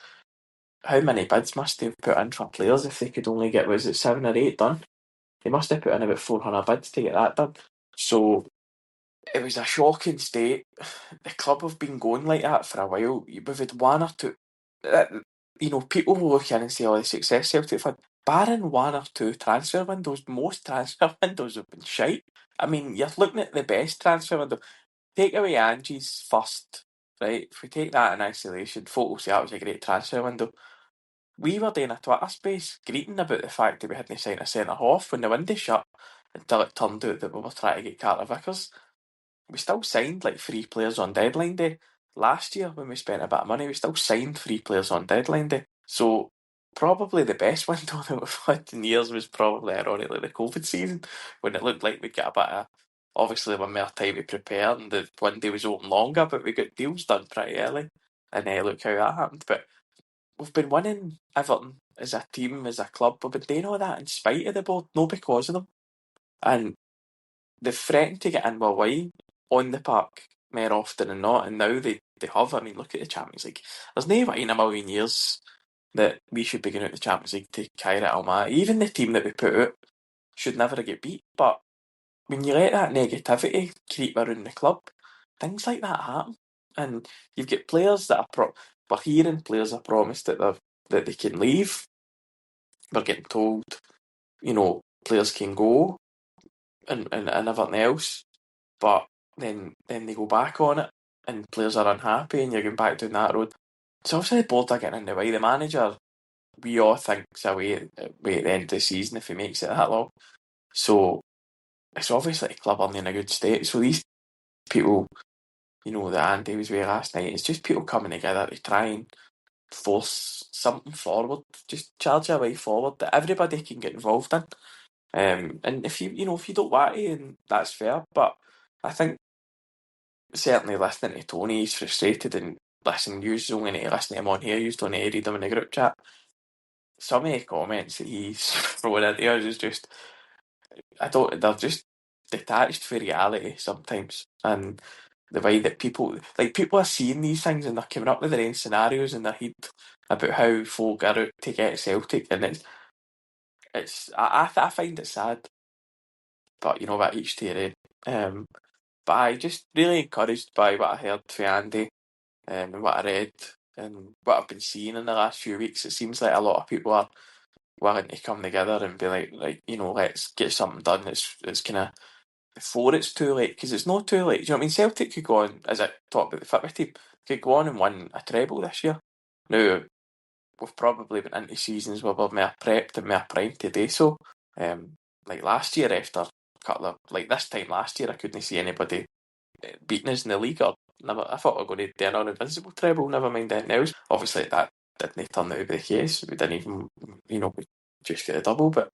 how many bids must they have put in for players if they could only get, was it 7 or 8 done? They must have put in about 400 bids to get that done. So it was a shocking state. The club have been going like that for a while. We've had one or two. People will look in and say, "Oh, the success Celtic fan." Barring one or two transfer windows, most transfer windows have been shite. I mean, you're looking at the best transfer window. Take away Angie's first, right? If we take that in isolation, folk will say that was a great transfer window. We were doing a Twitter space greeting about the fact that we hadn't signed a centre half when the window shut, until it turned out that we were trying to get Carter Vickers. We still signed 3 players on deadline day. Last year, when we spent a bit of money, we still signed 3 players on deadline day. So probably the best window that we've had in years was probably, ironically, the COVID season, when it looked like we'd get a bit of, obviously, one more time to prepare, and the window was open longer, but we got deals done pretty early. And look how that happened. But we've been winning Everton as a team, as a club. We've been doing all that in spite of the board, not because of them. And they've threatened to get in with wine on the park more often than not, and now they have. I mean, look at the Champions League. There's no way in a million years that we should be going out the Champions League to Kairat Almaty. Even the team that we put out should never get beat. But when you let that negativity creep around the club, things like that happen. And you've got players that we're hearing players are promised that they can leave. We're getting told, players can go and everything else. But then they go back on it, and players are unhappy, and you're going back down that road. So obviously the board are getting in the way. The manager, we all think, is away at the end of the season if he makes it that long. So it's obviously the club aren't in a good state. So these people, that Andy was with last night, it's just people coming together to try and force something forward, just charge a way forward that everybody can get involved in. And if you don't want to, and that's fair. But I think certainly listening to Tony, he's frustrated, and listen, you only need to listen to him on here, you don't need to read them in the group chat. Some of the comments that he's throwing into us is just, they're just detached from reality sometimes. And the way that people are seeing these things and they're coming up with their own scenarios in their head about how folk are out to get Celtic, and I find it sad. But you know what, each to their own. But I just really encouraged by what I heard from Andy, and what I read and what I've been seeing in the last few weeks. It seems like a lot of people are willing to come together and be like, let's get something done. It's kind of before it's too late, because it's not too late. Do you know what I mean? Celtic could go on, as I talked about the Fitbit team, could go on and win a treble this year. Now, we've probably been into seasons where we're more prepped and more primed to do so. Like last year, after a couple of, like this time last year, I couldn't see anybody beating us in the league. Or never, I thought we were going to do an uninvincible treble, never mind anything else. Obviously, that didn't turn out to be the case. We didn't even, we just get a double. But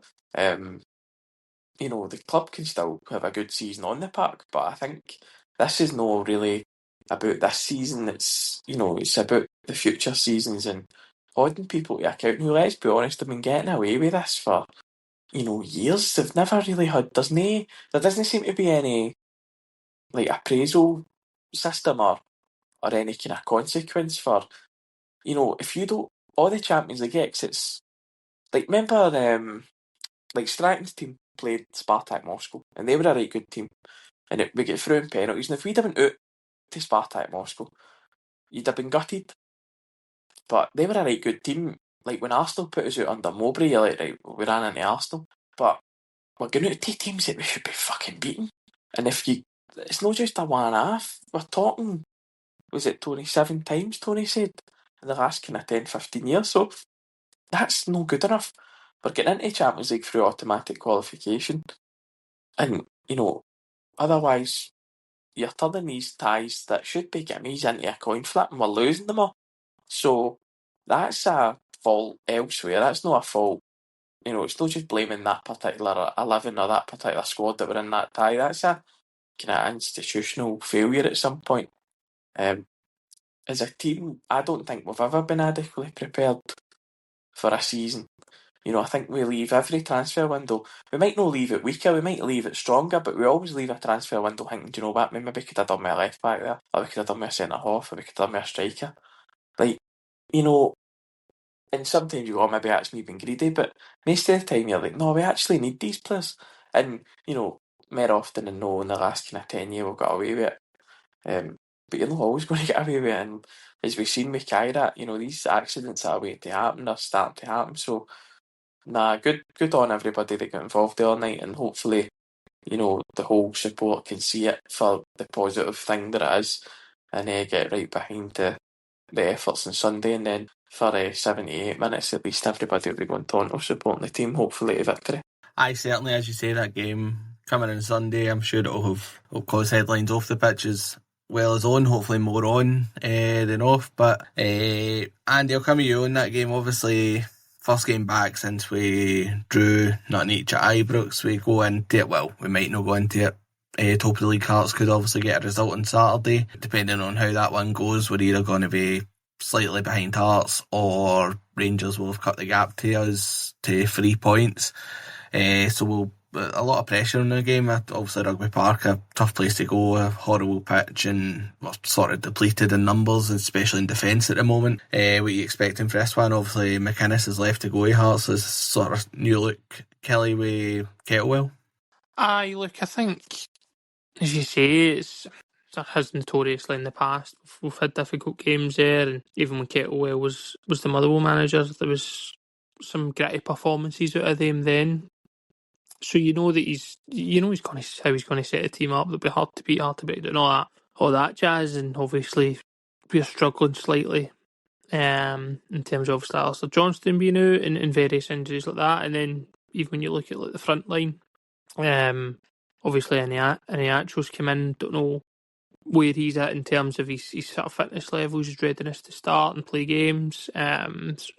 the club can still have a good season on the park, but I think this is not really about this season. It's it's about the future seasons and holding people to account. Who, let's be honest, have been getting away with this for years. They've never really had. There doesn't seem to be any like appraisal system or any kind of consequence for if you don't, all the Champions League exits. Like, remember like Stratton's team played Spartak Moscow, and they were a right good team, and we get through in penalties. And if we'd have been out to Spartak Moscow, you'd have been gutted. But they were a right good team. Like when Arsenal put us out under Mowbray, you're like, right, we ran into Arsenal, but we're going out to teams that we should be fucking beating. And it's not just a one-off. We're talking, was it 27 times? Tony said in the last kind of 10-15 years. So that's no good enough. We're getting into Champions League through automatic qualification. And, otherwise, you're turning these ties that should be gimmies into a coin flip, and we're losing them all. So that's a fault elsewhere. That's not a fault. It's not just blaming that particular 11 or that particular squad that were in that tie. That's a kind of institutional failure at some point. As a team, I don't think we've ever been adequately prepared for a season. I think we leave every transfer window. We might not leave it weaker, we might leave it stronger, but we always leave a transfer window thinking, do you know what, maybe we could have done with a left back there, or we could have done with a centre half, or we could have done with a striker. Like, and sometimes you go, maybe that's me being greedy, but most of the time you're like, no, we actually need these players. And, more often than not, in the last kind of 10 years, we've got away with it. But you're not always going to get away with it. And as we've seen with Kyrat, these accidents are waiting to happen, they're starting to happen. So, good on everybody that got involved the other night, and hopefully, the whole support can see it for the positive thing that it is, and get right behind the efforts on Sunday, and then for 78 minutes at least everybody will be going Toronto supporting the team, hopefully to victory. Aye, certainly, as you say, that game coming on Sunday, I'm sure it'll cause headlines off the pitch as well as on, hopefully more on than off. But Andy, I'll come to you on that game. Obviously, first game back since we drew nothing each at Ibrox. We go into it, well, we might not go into it. Top of the league, Hearts could obviously get a result on Saturday. Depending on how that one goes, we're either going to be slightly behind Hearts or Rangers will have cut the gap to us to 3 points. So we'll a lot of pressure on the game. Obviously, Rugby Park, a tough place to go, a horrible pitch, and we're sort of depleted in numbers, especially in defence at the moment. What are you expecting for this one? Obviously, McInnes is left to go. Hearts is sort of new look Killie with Kettlewell. Aye, look, I think, as you say, it has notoriously in the past. We've had difficult games there, and even when Kettlewell was the Motherwell manager, there was some gritty performances out of them then. So that he's going to how he's going to set a team up. That'll be hard to beat, and all that jazz. And obviously, we're struggling slightly in terms of obviously Alistair Johnston being out and various injuries like that. And then even when you look at the front line, obviously Iniacho's come in. Don't know where he's at in terms of his sort of fitness levels, his readiness to start and play games.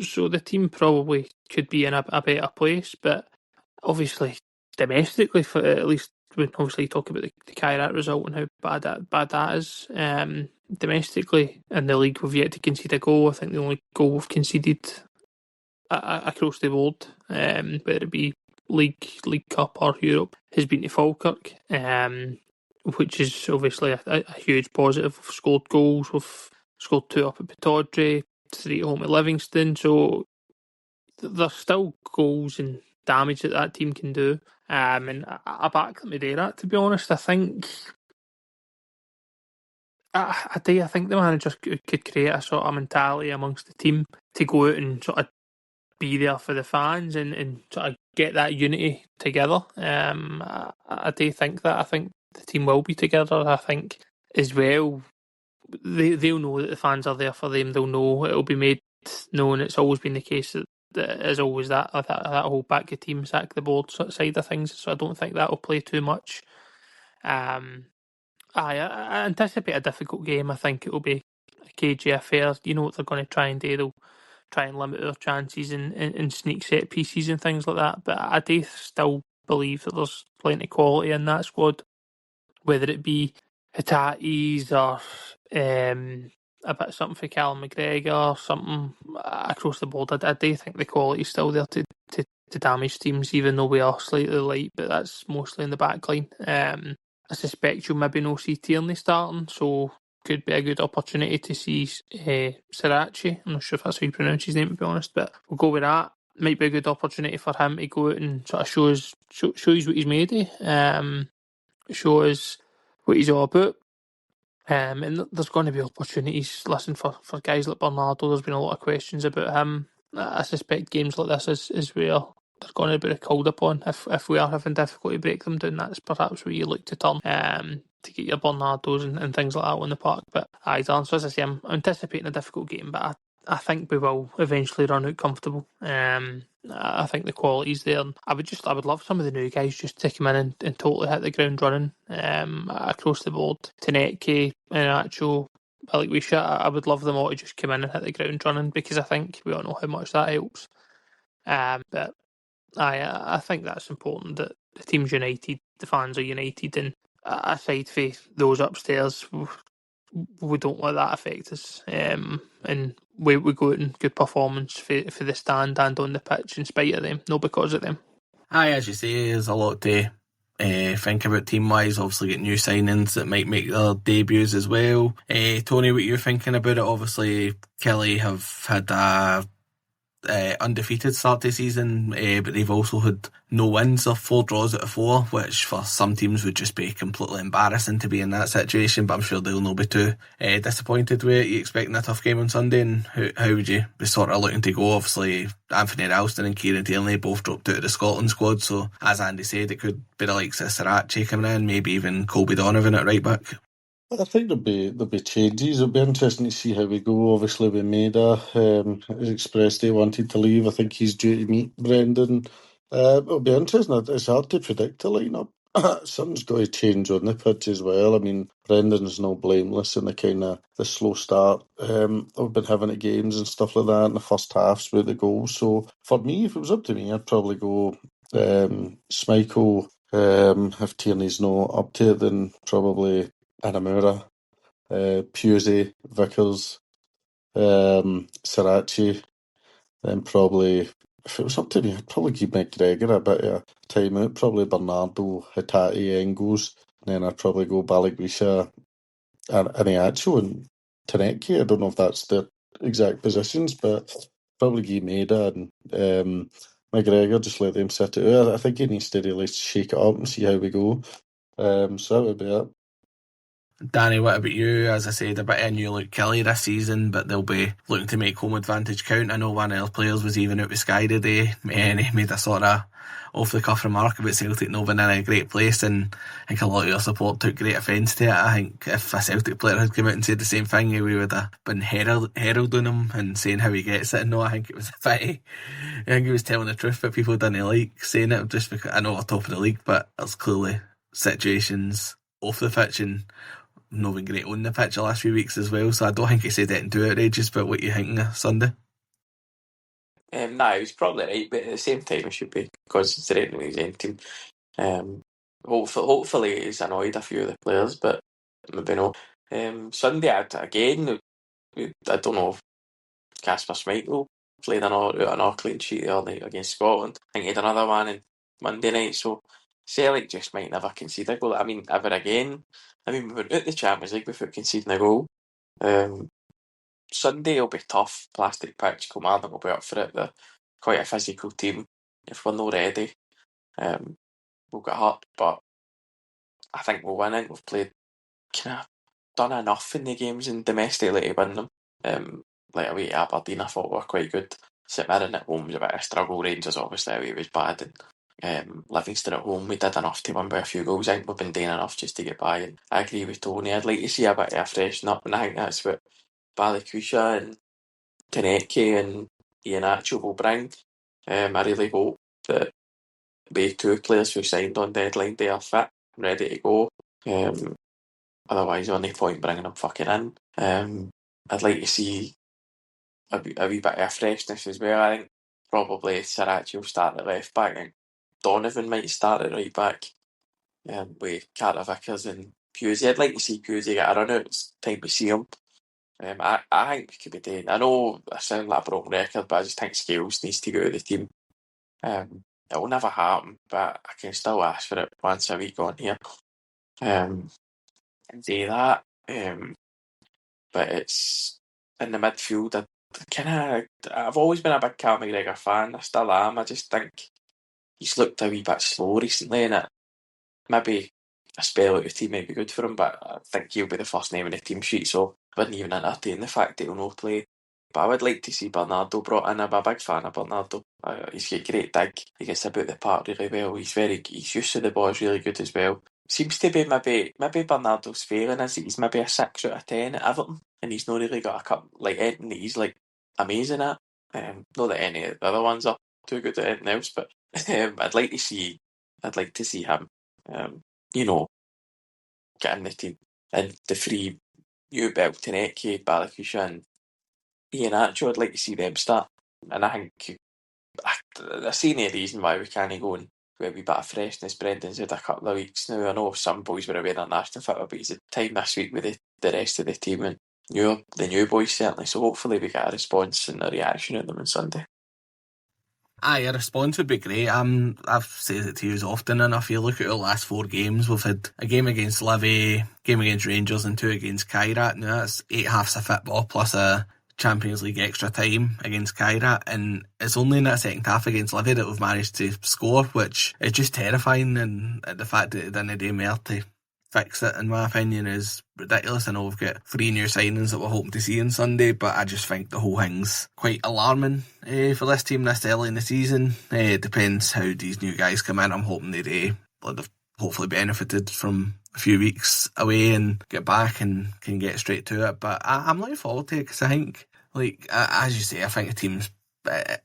So the team probably could be in a better place, but obviously domestically, for at least when obviously you talk about the Kairat result and how bad that is. Domestically in the league, we've yet to concede a goal. I think the only goal we've conceded across the board, whether it be League Cup or Europe, has been to Falkirk, which is obviously a huge positive. We've scored goals. We've scored 2 up at Pittodrie, 3 at home at Livingston. So there's still goals and damage that team can do. And I back them to do that, to be honest. I think I think the manager could create a sort of mentality amongst the team to go out and sort of be there for the fans and sort of get that unity together. I do think that. I think the team will be together. I think as well, they'll know that the fans are there for them. They'll know it'll be made known. It's always been the case that is always that whole back the team, sack the board sort of side of things. So I don't think that will play too much. I anticipate a difficult game. I think it will be a cagey affair. You know what they're going to try and do. They'll try and limit their chances and sneak set pieces and things like that. But I do still believe that there's plenty of quality in that squad, whether it be Hitatis or a bit something for Callum McGregor, something across the board. I do think the quality is still there to damage teams, even though we are slightly light, but that's mostly in the back line. I suspect you'll maybe not see Tierney starting, so could be a good opportunity to see Sriracha. I'm not sure if that's how you pronounce his name, to be honest, but we'll go with that. Might be a good opportunity for him to go out and sort of show us what he's made of, show us what he's all about. And there's going to be opportunities. Listen, for guys like Bernardo, there's been a lot of questions about him. I suspect games like this is where they're going to be called upon. If we are having difficulty to break them down, that's perhaps where you look to turn to get your Bernardos and things like that on the park. But Dan, so as I say, I'm anticipating a difficult game, but I think we will eventually run out comfortable. I think the quality's there. I would love some of the new guys just to come in and totally hit the ground running across the board. Taneke, Iheanacho, Balikwisha, I would love them all to just come in and hit the ground running, because I think we all know how much that helps. But I think that's important, that the team's united, the fans are united, and aside from those upstairs, we don't let that affect us. And we go out in good performance for the stand and on the pitch in spite of them, not because of them. Aye, as you say, there's a lot to think about team-wise. Obviously get new signings that might make their debuts as well. Tony, what you're thinking about it? Obviously Killie have had a undefeated start to the season, but they've also had no wins or 4 draws out of 4, which for some teams would just be completely embarrassing to be in that situation, but I'm sure they'll not be too disappointed with it. You expecting a tough game on Sunday, and how would you be sort of looking to go? Obviously Anthony Ralston and Kieran Tierney both dropped out of the Scotland squad, so as Andy said, it could be the likes of Sriracha coming in, maybe even Colby Donovan at right back. I think there'll be changes. It'll be interesting to see how we go. Obviously, with Maida, has expressed he wanted to leave. I think he's due to meet Brendan. It'll be interesting. It's hard to predict the lineup. Something's got to change on the pitch as well. I mean, Brendan's no blameless in the slow start we've been having at games and stuff like that in the first halves with the goals. So for me, if it was up to me, I'd probably go Schmeichel. If Tierney's not up to it, then probably Anamura, Pusey, Vickers, Sriracha, then probably, if it was up to me, I'd probably give McGregor a bit of time out, probably Bernardo, Hitati, Engels, and then I'd probably go Balikwisha, Iheanacho and Taneke. I don't know if that's the exact positions, but probably give Maida and McGregor, just let them sit it out. I think he needs to really shake it up and see how we go. So that would be it. Danny, what about you? As I said, a bit of a new look Killie this season, but they'll be looking to make home advantage count. I know one of their players was even out with Sky today, and he made a sort of off-the-cuff remark about Celtic not being in a great place, and I think a lot of your support took great offence to it. I think if a Celtic player had come out and said the same thing, we would have been heralding him and saying how he gets it. And no, I think it was a pity. I think he was telling the truth, but people didn't like saying it just because I know we're top of the league, but there's clearly situations off the pitch, and not been great on the pitch the last few weeks as well, so I don't think he said anything too outrageous. But what you thinking of Sunday? Nah, he was probably right, but at the same time, he should be concentrating on his own team. Hopefully he's annoyed a few of the players, but maybe no. Sunday, again, I don't know if Casper Schmeichel played an clean sheet the other night against Scotland. I think he had another one on Monday night, so Celtic just might never concede a goal. I mean, ever again. I mean, we went out the Champions League without conceding a goal. Sunday will be tough. Plastic pitch, Kilmarnock will be up for it. They're quite a physical team. If we're not ready, we'll get hurt, but I think we'll win it. We've played kind of done enough in the games and domestically to win them. Like away at Aberdeen, I thought we were quite good. St Mirren at home was a bit of a struggle. Rangers obviously away was bad, and Livingston at home we did enough to win by a few goals. I think we've been doing enough just to get by. And I agree with Tony. I'd like to see a bit of a freshen up, and I think that's what Balikwisha and Taneke and Iheanacho will bring. I really hope that the two players who signed on deadline day are fit and ready to go. Otherwise, only point bringing them fucking in. I'd like to see a wee bit of freshness as well. I think probably Sarachi will start at left back and Donovan might start at right back with Carter Vickers and Pusey. I'd like to see Pusey get a run out. It's time to see him. I think we could be doing. I know I sound like a broken record, but I just think Scales needs to go to the team. It will never happen, but I can still ask for it once a week on here. And do that. But it's in the midfield. I've always been a big Cal McGregor fan. I still am. I just think he's looked a wee bit slow recently, and it maybe a spell out of team might be good for him. But I think he'll be the first name in the team sheet, so I wouldn't even entertain the fact that he'll not play. But I would like to see Bernardo brought in. I'm a big fan of Bernardo. He's got great dig. He gets about the park really well. He's used to the ball. Is really good as well. Seems to be maybe Bernardo's failing is he's maybe a 6 out of 10 at Everton, and he's not really got a cup like anything that he's like amazing at. Not that any of the other ones are too good at anything else, but I'd like to see him, get in the team. And the three new belt Taneke, Balikwisha and Iheanacho, I'd like to see them start. And I think I see no reason why we can't go and with a wee bit of freshness. Brendan's had a couple of weeks now. I know some boys were away in international football, but he's had time this week with the rest of the team and the new boys certainly. So hopefully we get a response and a reaction out of them on Sunday. Aye, a response would be great. I've said it to you often enough. You look at the last 4 games, we've had a game against Livy, game against Rangers and 2 against Kairat. Now that's 8 halves of football plus a Champions League extra time against Kairat, and it's only in that second half against Livy that we've managed to score, which is just terrifying, and the fact that it didn't do more to fix it, in my opinion, is ridiculous. I know we've got 3 new signings that we're hoping to see on Sunday, but I just think the whole thing's quite alarming for this team this early in the season. It depends how these new guys come in. I'm hoping they've hopefully benefited from a few weeks away and get back and can get straight to it. But I'm looking forward to it because I think, as you say, I think the team's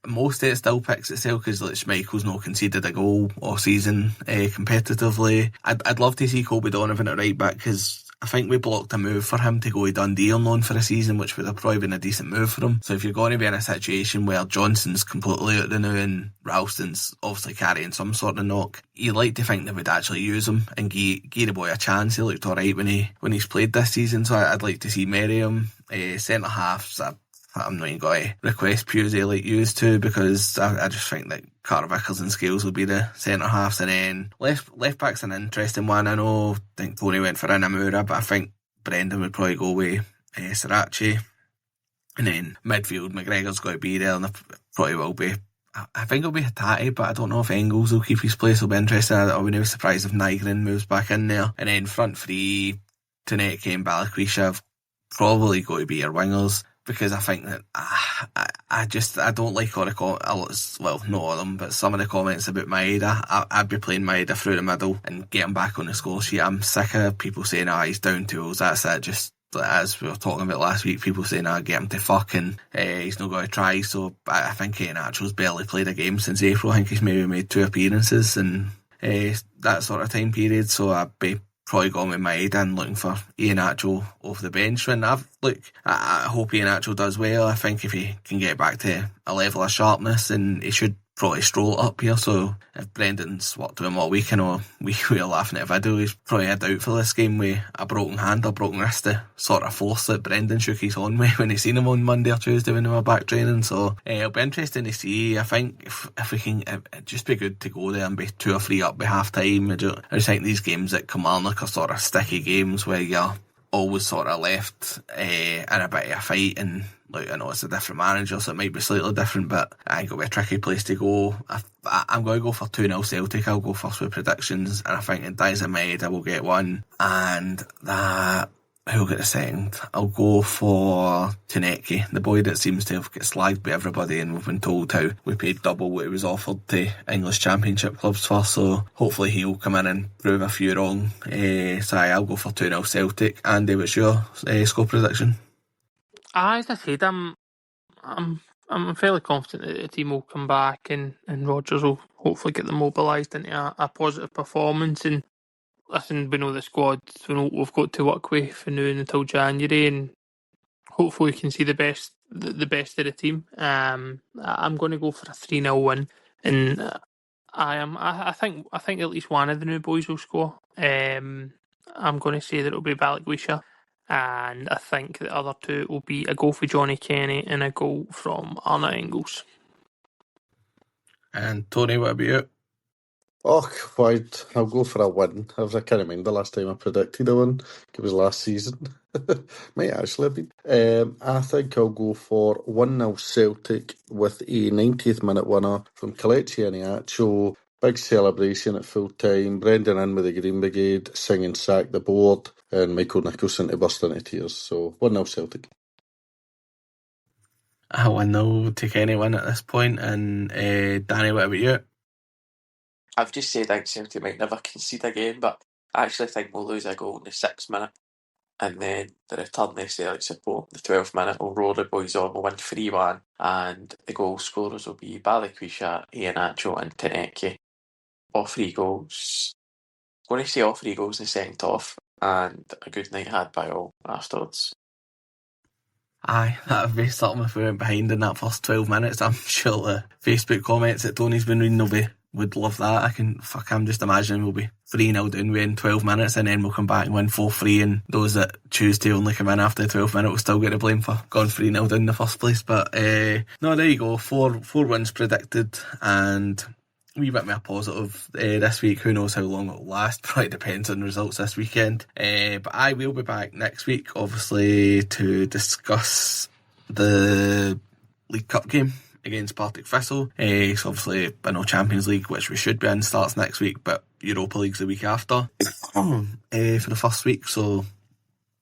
most of it still picks itself because Schmeichel's not conceded a goal all season competitively. I'd love to see Colby Donovan at right back because I think we blocked a move for him to go to Dundee on loan for a season, which would have probably been a decent move for him. So if you're going to be in a situation where Johnson's completely out the now and Ralston's obviously carrying some sort of knock, you'd like to think they would actually use him and give the boy a chance. He looked alright when he's played this season, so I'd like to see Merriam. Centre halves, I'm not even going to request Pusey like used to because I just think that Carter Vickers and Scales will be the centre halves, and then left back's an interesting one. I think Tony went for Inamura, but I think Brendan would probably go with Sirachi, and then midfield McGregor's got to be there, and there probably will be. I think it'll be Hatate, but I don't know if Engels will keep his place. I'll be interested. I'll be no surprised if Nygren moves back in there, and then front three, Taneke and Balikwisha have probably got to be your wingers. Because I think that I don't like all the comments, well, not all of them, but some of the comments about Maeda. I'd be playing Maeda through the middle and get him back on the score sheet. I'm sick of people saying, he's down tools, that's it. Just as we were talking about last week, people saying, get him to fuck and he's not going to try. So I think Iheanacho's barely played a game since April. I think he's maybe made 2 appearances in that sort of time period. So I'd be probably gone with my head in looking for Iheanacho off the bench. And I hope Iheanacho does well. I think if he can get back to a level of sharpness, and he should probably stroll it up here. So if Brendan's worked to him all week, I know we were laughing at a video, he's probably had out for this game with a broken hand or broken wrist to sort of force that Brendan shook his on with when he seen him on Monday or Tuesday when they were back training. So it'll be interesting to see. I think if we can, it'd just be good to go there and be 2 or 3 up by half time. I just think these games at Kilmarnock are sort of sticky games where you're always sort of left in a bit of a fight, and like, I know it's a different manager, so it might be slightly different, but I think it'll be a tricky place to go. I'm going to go for 2-0 Celtic. I'll go first with predictions, and I think in Dies in my head I will get one, and that who'll get the second? I'll go for Tanecki, the boy that seems to have got slagged by everybody, and we've been told how we paid double what he was offered to English Championship clubs for, so hopefully he'll come in and prove a few wrong. So I'll go for 2-0 Celtic. Andy, what's your score prediction? As I said, I'm fairly confident that the team will come back, and Rodgers will hopefully get them mobilised into a positive performance. And listen, we know the squad, we know what we've got to work with from now until January, and hopefully we can see the best of the team. I'm going to go for a 3-0 win, and I think at least one of the new boys will score. I'm going to say that it'll be Balikwisha, and I think the other two will be a goal for Johnny Kenny and a goal from Arna Engels. And Tony, what about you? Oh, wide. I'll go for a win. I can't remember the last time I predicted a win. It was last season. Might actually have been. I think I'll go for 1-0 Celtic with a 90th minute winner from Kelechi Iheanacho. Big celebration at full time. Brendan in with the Green Brigade singing Sack the Board, and Michael Nicholson to burst into tears. So 1-0 Celtic. I 1-0 take any win at this point. And Danny, what about you? I've just said I think Celtic might never concede again, but I actually think we'll lose a goal in the 6th minute, and then the return of Celtic support, the 12th minute, will roll the boys on, we'll win 3-1, and the goal scorers will be Balikwisha, Iheanacho and Tanecki. All 3 goals. I'm going to say all 3 goals in the second half, and a good night had by all afterwards. Aye, that would be something if we went behind in that first 12 minutes. I'm sure the Facebook comments that Tony's been reading would love that. I'm just imagining we'll be 3-0 down within 12 minutes, and then we'll come back and win 4-3, and those that choose to only come in after the 12th minute will still get the blame for going 3-0 down in the first place. But no, there you go. 4 wins predicted, and a wee bit more positive this week. Who knows how long it'll last? Probably depends on results this weekend. But I will be back next week, obviously, to discuss the League Cup game against Partick Thistle. So obviously, I know Champions League, which we should be in, starts next week, but Europa League's the week after for the first week. So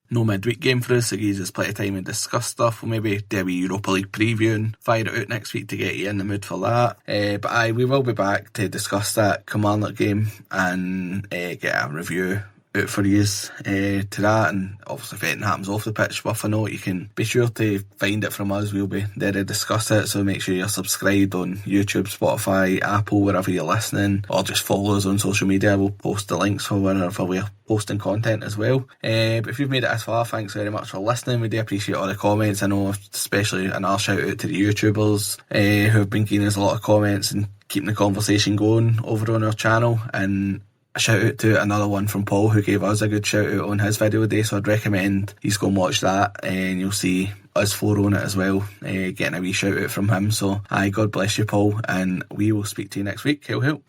no midweek game for us, so it gives us plenty of time to discuss stuff. We'll maybe do a wee Europa League preview and fire it out next week to get you in the mood for that. But we will be back to discuss that Kilmarnock game and get a review out for you to that, and obviously if anything happens off the pitch worth a note, you can be sure to find it from us. We'll be there to discuss it, so make sure you're subscribed on YouTube, Spotify, Apple, wherever you're listening, or just follow us on social media. We'll post the links for wherever we're posting content as well. But if you've made it as far, thanks very much for listening. We do appreciate all the comments. I know especially another shout out to the YouTubers who have been giving us a lot of comments and keeping the conversation going over on our channel, and a shout out to another one from Paul who gave us a good shout out on his video today, so I'd recommend you go and watch that, and you'll see us 4 on it as well, getting a wee shout out from him. So God bless you, Paul, and we will speak to you next week. Hail, hail.